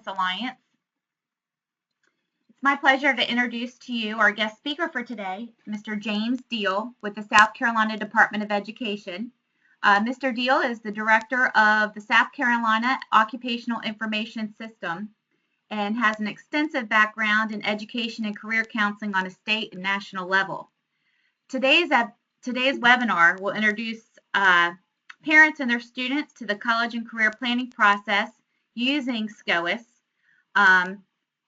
Alliance. It's my pleasure to introduce to you our guest speaker for today, Mr. James Deal with the South Carolina Department of Education. Mr. Deal is the director of the South Carolina Occupational Information System and has an extensive background in education and career counseling on a state and national level. Today's webinar will introduce parents and their students to the college and career planning process using SCOIS,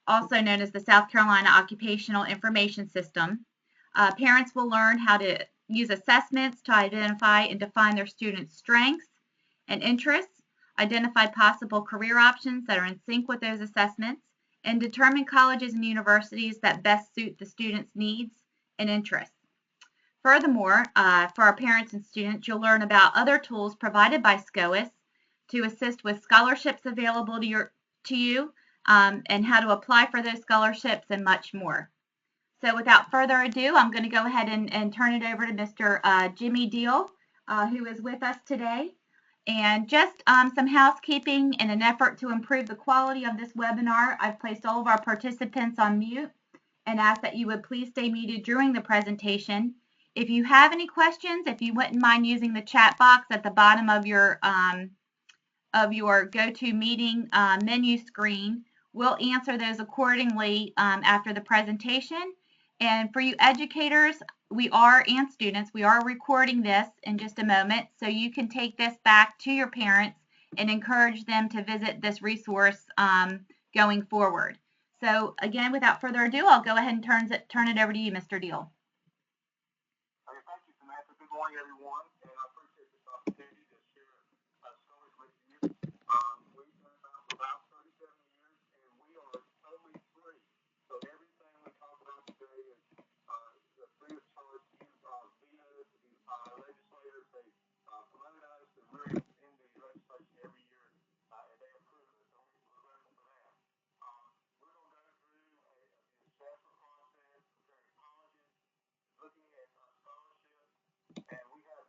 also known as the South Carolina Occupational Information System. Parents will learn how to use assessments to identify and define their students' strengths and interests, identify possible career options that are in sync with those assessments, and determine colleges and universities that best suit the students' needs and interests. Furthermore, for our parents and students, you'll learn about other tools provided by SCOIS to assist with scholarships available to you and how to apply for those scholarships and much more. So without further ado, I'm going to go ahead and turn it over to Mr. Jimmy Deal, who is with us today. And just some housekeeping in an effort to improve the quality of this webinar, I've placed all of our participants on mute and ask that you would please stay muted during the presentation. If you have any questions, if you wouldn't mind using the chat box at the bottom of your GoToMeeting menu screen, we'll answer those accordingly after the presentation. And for you educators, and students, we are recording this in just a moment, so you can take this back to your parents and encourage them to visit this resource going forward. So again, without further ado, I'll go ahead and turn it over to you, Mr. Deal. Okay, thank you, Samantha. Good morning, everyone, and I appreciate this opportunity to share stories with you. We've been around for about 37 years, and we are totally free. So everything we talk about today is the free of charge use via the legislators. They promote us, and we're in the legislation every year, and they approve us. So we're grateful for that. We're going to go through the assessment process, comparing colleges, looking at scholarships, and we have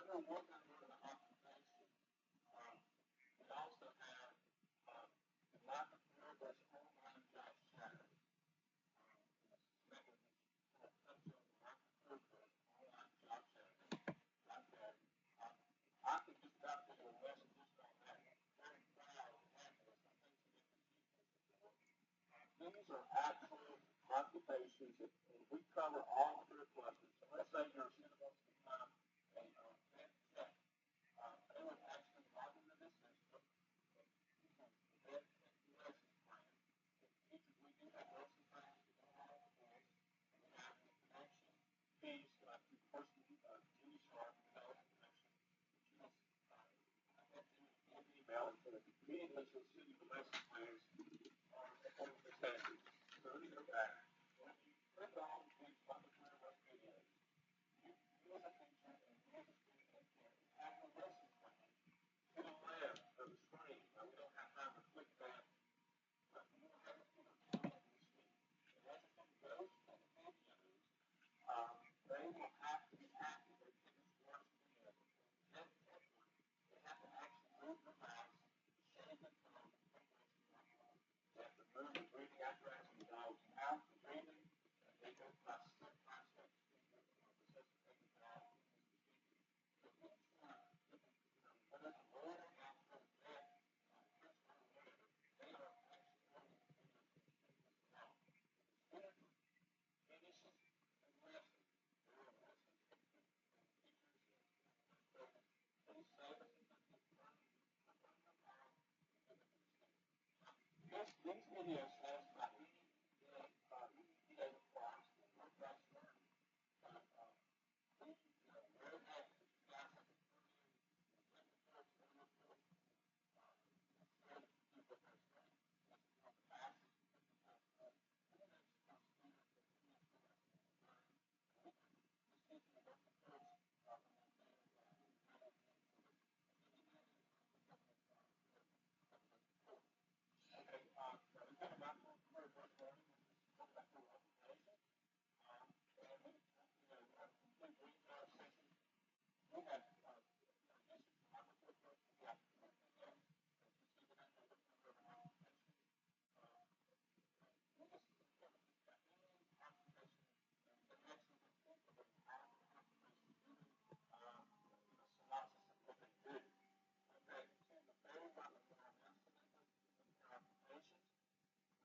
under one under the occupation, we also have the lack of universal online job share. I could just about do a lesson just on that. Very proud to have this. I think to get the people. These are actual occupations that we cover all career clusters. So let's say your student wants to become a vet tech. They would actually log into this system. The vet tech lesson plan. Teachers, we do have lesson plans to go along with this. We have the connection piece to the person, Judy Sharp, development connection. She was, I had to give an email and so immediately she'll send you the lesson plans on the standards. So let me go back. When you click on these public web videos, you as a teacher and you as a student have your lesson plan to the left of the screen. Now we don't have time to click that, but you will have it to the left of the screen. And as it goes to the videos, they will have to be activated in this watch video. That one, they have to actually move the mouse, shake it from the frequency level. They have to move the breathing apparatus and the dog's mouth, the breathing, and they go step by step to the resuscitate the dog. So each one, whether it's a lawyer, counselor, vet, principal, or whatever, they are actually learning the videos as well. The student finishes the lesson. They are listening to the teachers and they say this is the learning environment. These videos has about EDA requirements for work-based learning. Where that you guys have to put in the reports, the reports, share the work-based learning. That's on the back. And then it's for students that we have to learn. Just taking the work reports from that data okay, the thing about career-based learning is it's going back to occupation. And we, complete retail session. We have, this is my report, we have 3 videos, as you see that I'm looking for an occupation. We just got any occupation, and they actually think of it how the occupation is doing, synopsis of what they do. Okay, to the very bottom of our announcement of their occupations.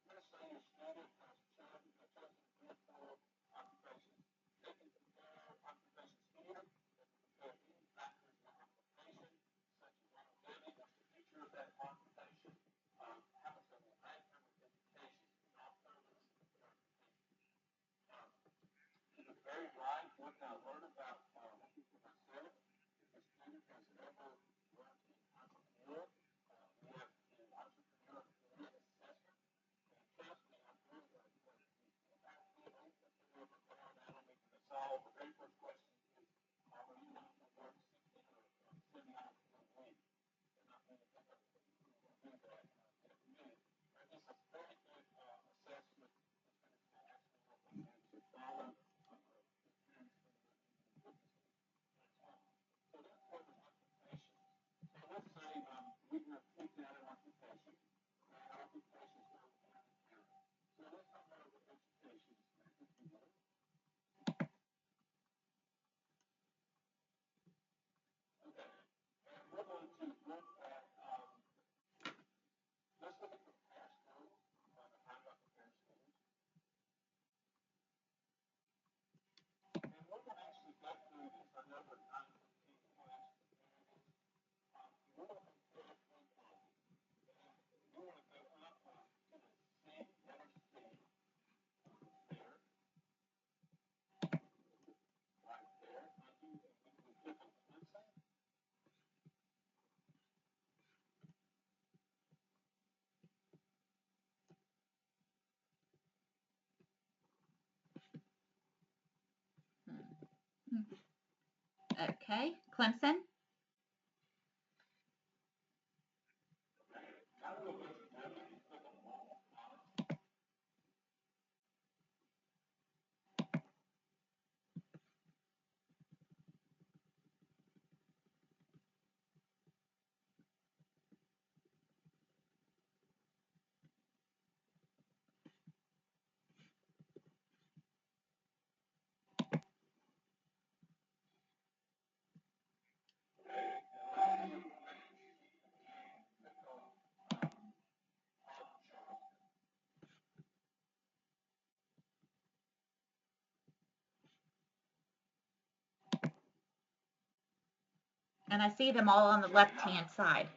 Let's say your student has chosen 3 or 4 occupations. They can compare occupations here. They can compare any factors in the occupation, such as longevity, what's the future of that occupation, how much they will make, how much education, and all further occupation. To the very right, what I learned about working for myself, if a student has ever learned to be an entrepreneur, we have an entrepreneur assessment. And trust me, I'm good at it. That's all. The very first question is, are you willing to work 60 or 70 hours a week? And I'm going to do that in a minute. And this is a very good assessment. It's going to actually help us to follow so that covers occupations. So let's say we're going to pick out an occupation. That occupation is going to be county. So let's talk about the education. Okay. And we're going to look at, let's look at compare schools. How about compare schools? And we're going to actually go through this. I know we're 9:15. We're going to actually compare this. We're going to compare 3 classes. And we're going to go up to the C, letter C, there, right there. Thank you. And we click on Clemson. Okay, Clemson. Now we'll go to the click on Mall. And I see them all on the left-hand side.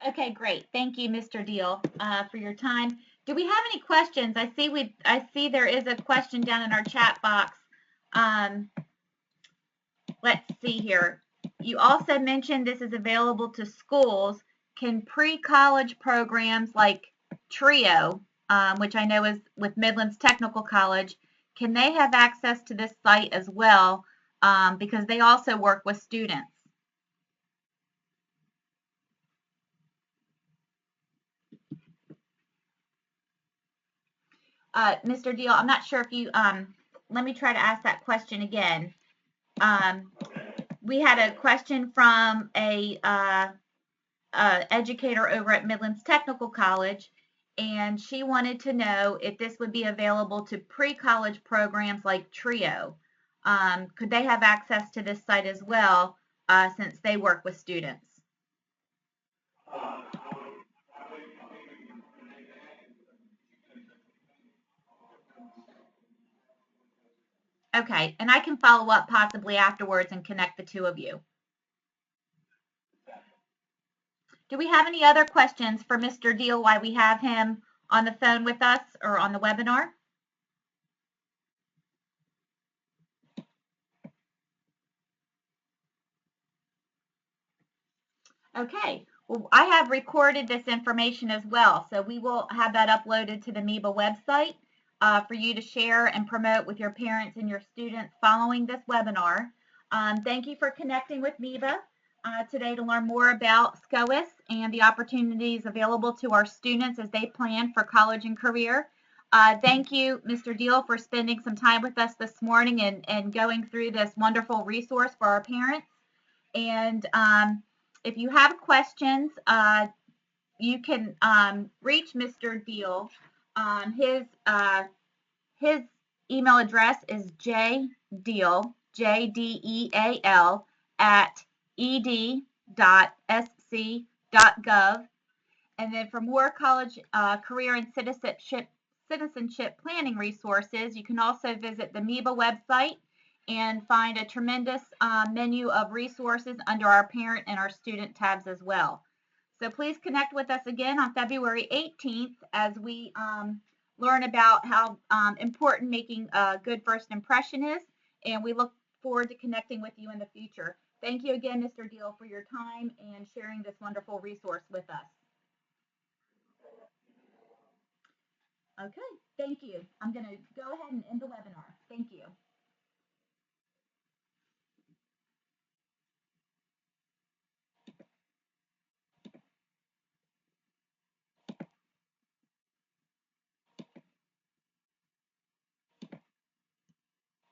Okay, great. Thank you, Mr. Deal, for your time. Do we have any questions? I see there is a question down in our chat box. Um, let's see here. You also mentioned this is available to schools. Can pre-college programs like TRIO, which I know is with Midlands Technical College, can they have access to this site as well? Because they also work with students. Mr. Deal, I'm not sure if you, let me try to ask that question again. We had a question from a educator over at Midlands Technical College, and she wanted to know if this would be available to pre-college programs like TRIO. Could they have access to this site as well, since they work with students? Okay, and I can follow up possibly afterwards and connect the two of you. Do we have any other questions for Mr. Deal while we have him on the phone with us or on the webinar? Okay, well, I have recorded this information as well, so we will have that uploaded to the MEBA website for you to share and promote with your parents and your students following this webinar. Thank you for connecting with MEBA today to learn more about SCOIS and the opportunities available to our students as they plan for college and career. Thank you, Mr. Deal, for spending some time with us this morning and going through this wonderful resource for our parents. And if you have questions, you can reach Mr. Deal. His email address is jdeal, JDEAL, at ed.sc.gov. And then for more college, career, and citizenship planning resources, you can also visit the MEBA website and find a tremendous menu of resources under our parent and our student tabs as well. So please connect with us again on February 18th as we learn about how important making a good first impression is, and we look forward to connecting with you in the future. Thank you again, Mr. Deal, for your time and sharing this wonderful resource with us. Okay, thank you. I'm going to go ahead and end the webinar. Thank you.